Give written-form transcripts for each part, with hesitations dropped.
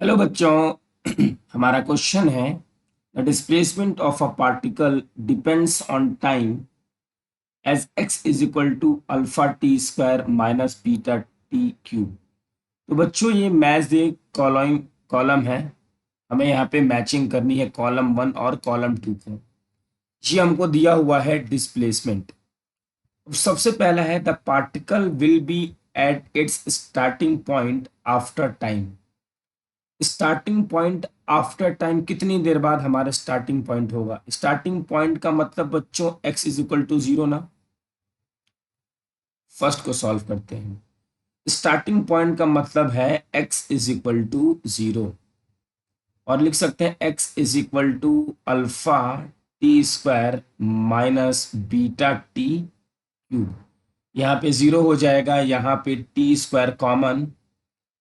Hello बच्चों हमारा question है the displacement of a particle depends on time as x is equal to alpha t square minus beta t cube. तो बच्चों ये match दे column column है। हमें यहाँ पे मैचिंग करनी है कॉलम 1 और कॉलम 2 को। ये हमको दिया हुआ है डिस्प्लेसमेंट। सबसे पहला है the particle will be at its starting point after time. Starting point after time कितनी देर बाद हमारा स्टार्टिंग पॉइंट होगा। स्टार्टिंग पॉइंट का मतलब बच्चों x is equal to zero ना। फर्स्ट को सॉल्व करते हैं। स्टार्टिंग पॉइंट का मतलब है x is equal to zero और लिख सकते हैं x is equal to alpha t square minus beta t cube. यहाँ पे जीरो हो जाएगा, यहाँ पे T square common,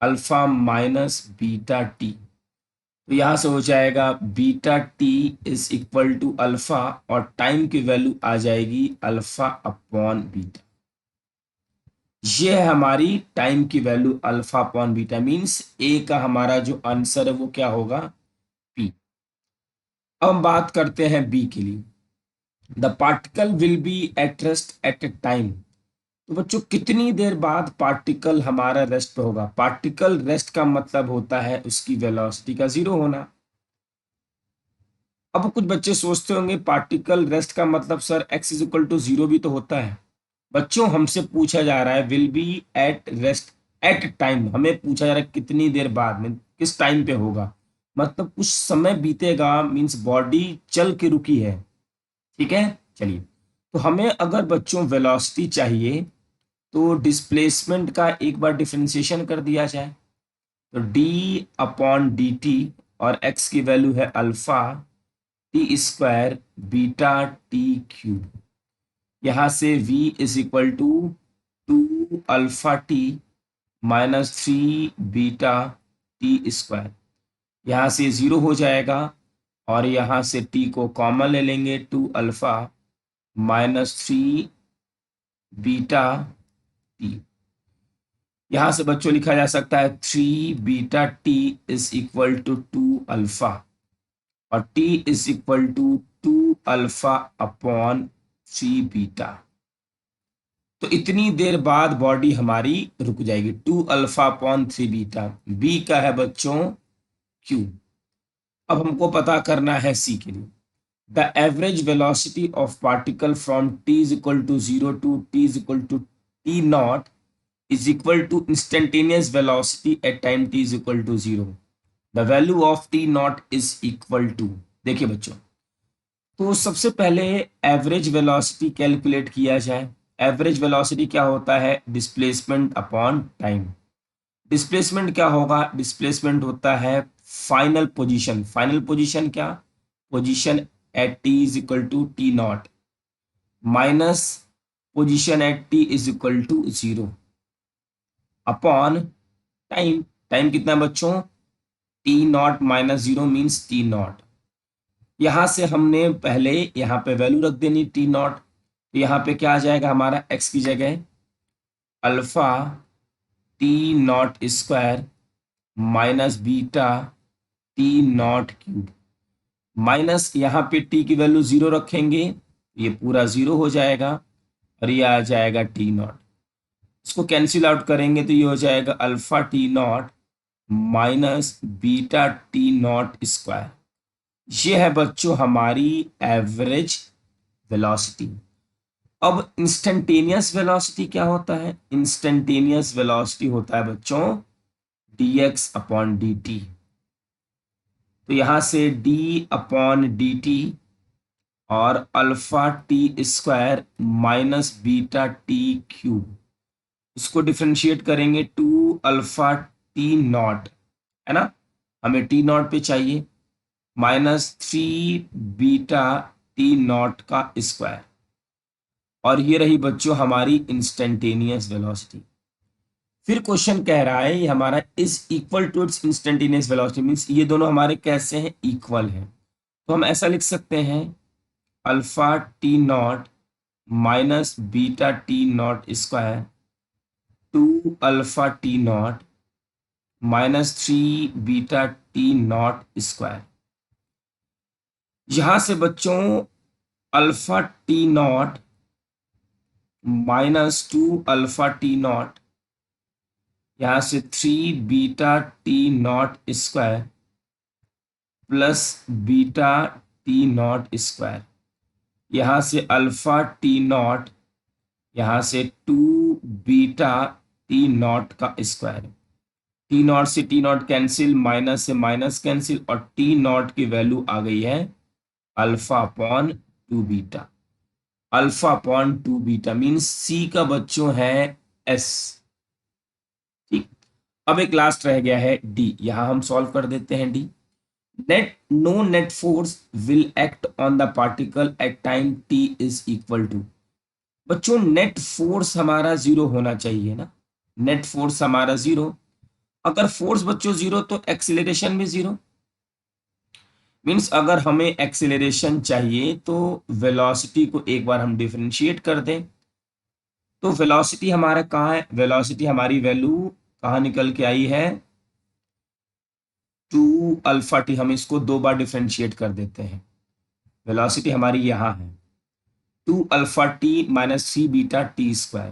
alpha minus beta T. तो यहाँ से हो जाएगा beta T is equal to alpha और टाइम की वैल्यू आ जाएगी अल्फा अपॉन बीटा। ये है हमारी टाइम की value alpha upon beta, means A का हमारा जो आंसर है वो क्या होगा, पी। अब हम बात करते हैं बी के लिए। The particle will be at rest at A time. तो बच्चों कितनी देर बाद पार्टिकल हमारा रेस्ट पे होगा। पार्टिकल रेस्ट का मतलब होता है उसकी वेलोसिटी का जीरो होना। अब कुछ बच्चे सोचते होंगे पार्टिकल रेस्ट का मतलब sir x is equal to zero भी तो होता है। बच्चों हमसे पूछा जा रहा है will be at rest at time, हमें पूछा जा रहा है कितनी देर बाद में, किस टाइम पे होगा, मतलब कुछ समय बीतेगा, मीन्स बॉडी चल के रुकी है। ठीक है, चलिए। तो हमें अगर बच्चों वेलोसिटी चाहिए तो डिस्प्लेसमेंट का एक बार डिफरेंशिएशन कर दिया जाए। तो डी अपॉन डी टी और एक्स की वैल्यू है alpha t square beta t cube. यहाँ से v is equal to 2 alpha t minus 3 beta t square. यहाँ से जीरो हो जाएगा और यहाँ से t को कॉमन ले लेंगे, 2 अल्फा माइनस 3 बीटा टी। यहाँ से बच्चों लिखा जा सकता है 3 beta T is equal to 2 alpha और t is equal to 2 alpha upon 3 beta. तो इतनी देर बाद बॉडी हमारी रुक जाएगी, 2 अल्फा अपॉन 3 बीटा। बी का है बच्चों क्यू। अब हमको पता करना है सी के लिए। The average velocity of particle from T is equal to zero to T is equal to T not is equal to instantaneous velocity at time T is equal to zero. The value of T not is equal to, देखिए बच्चों, तो सबसे पहले average velocity calculate किया जाए। Average velocity क्या होता है, डिस्प्लेसमेंट अपॉन टाइम। डिस्प्लेसमेंट क्या होगा, डिस्प्लेसमेंट होता है फाइनल पोजीशन। फाइनल पोजीशन क्या, position at T is equal to T not minus position at T is equal to zero upon time. Time कितना बच्चों, T not minus zero means T not. यहां से हमने पहले यहाँ पे वैल्यू रख देनी टी नॉट। तो यहाँ पे क्या आ जाएगा हमारा एक्स की जगह alpha T not square minus beta T not cube minus यहाँ पे टी की वैल्यू जीरो रखेंगे, ये पूरा जीरो हो जाएगा और ये आ जाएगा टी नॉट। इसको कैंसिल आउट करेंगे तो ये हो जाएगा alpha T not minus beta T not square. ये है बच्चों हमारी एवरेज वेलोसिटी। अब इंस्टेंटेनियस वेलोसिटी क्या होता है, इंस्टेंटेनियस वेलोसिटी होता है बच्चों dx अपॉन dt। तो यहां से d अपॉन dt और alpha t square minus beta t cube, इसको डिफ्रेंशिएट करेंगे 2 अल्फा टी नॉट, है ना, हमें टी नॉट पे चाहिए, माइनस 3 बीटा टी नॉट का स्क्वायर। और ये रही बच्चों हमारी इंस्टेंटेनियस वेलोसिटी। फिर क्वेश्चन कह रहा है ये हमारा is equal to it's instantaneous velocity, means ये दोनों हमारे कैसे हैं, इक्वल हैं। तो हम ऐसा लिख सकते हैं alpha T not minus beta T not square 2 alpha T not -3 beta T not square. यहां से बच्चों alpha T not -2 alpha T not, यहां से 3 beta T not square plus beta T not square, यहां से अल्फा टी नॉट, यहां से 2 beta T not का स्क्वायर। टी नॉट से टी नॉट कैंसिल, माइनस से माइनस कैंसिल, और टी नॉट की वैल्यू आ गई है alpha upon 2 beta. Alpha upon 2 beta means C का बच्चों है एस। ठीक, अब एक लास्ट रह गया है डी, यहां हम सॉल्व कर देते हैं D. No net force will act on the particle at time T is equal to. बच्चों नेट फोर्स हमारा जीरो होना चाहिए ना, नेट फोर्स हमारा जीरो। अगर फोर्स बच्चों जीरो तो एक्सीलरेशन भी जीरो। मीन्स अगर हमें एक्सीलरेशन चाहिए तो वेलोसिटी को एक बार हम डिफरेंशिएट कर दें, तो वेलोसिटी हमारा कहाँ है, वेलोसिटी हमारी वैल्यू कहाँ निकल के आई है 2 अल्फा टी। हम इसको दो बार डिफरेंशिएट कर देते हैं, वेलोसिटी हमारी यहाँ है 2 alpha T -3 beta t square.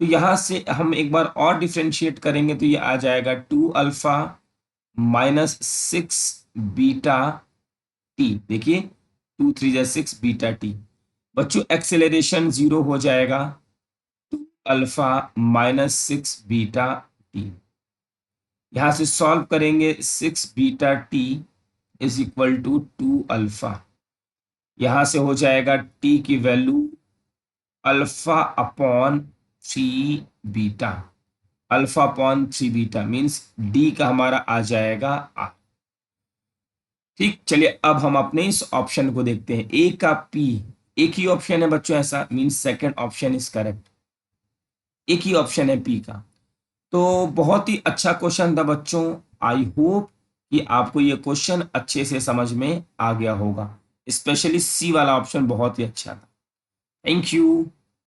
तो यहाँ से हम एक बार और डिफरेंशिएट करेंगे तो ये आ जाएगा 2 अल्फा -6 बीटा टी। देखिए 2 3 जा 6 बीटा टी। बच्चों एक्सेलरेशन जीरो हो जाएगा, 2 अल्फा -6 बीटा टी। यहां से सॉल्व करेंगे, 6 beta T is equal to 2 alpha. यहां से हो जाएगा टी की value alpha upon 3 beta. Alpha upon 3 beta means D का हमारा आ जाएगा आर। ठीक, चलिए अब हम अपने इस ऑप्शन को देखते हैं, ए का पी। एक ही ऑप्शन है बच्चों ऐसा, means second option is correct. एक ही ऑप्शन है पी का। तो बहुत ही अच्छा क्वेश्चन था बच्चों। आई होप कि आपको ये क्वेश्चन अच्छे से समझ में आ गया होगा, स्पेशली सी वाला ऑप्शन बहुत ही अच्छा था। Thank you.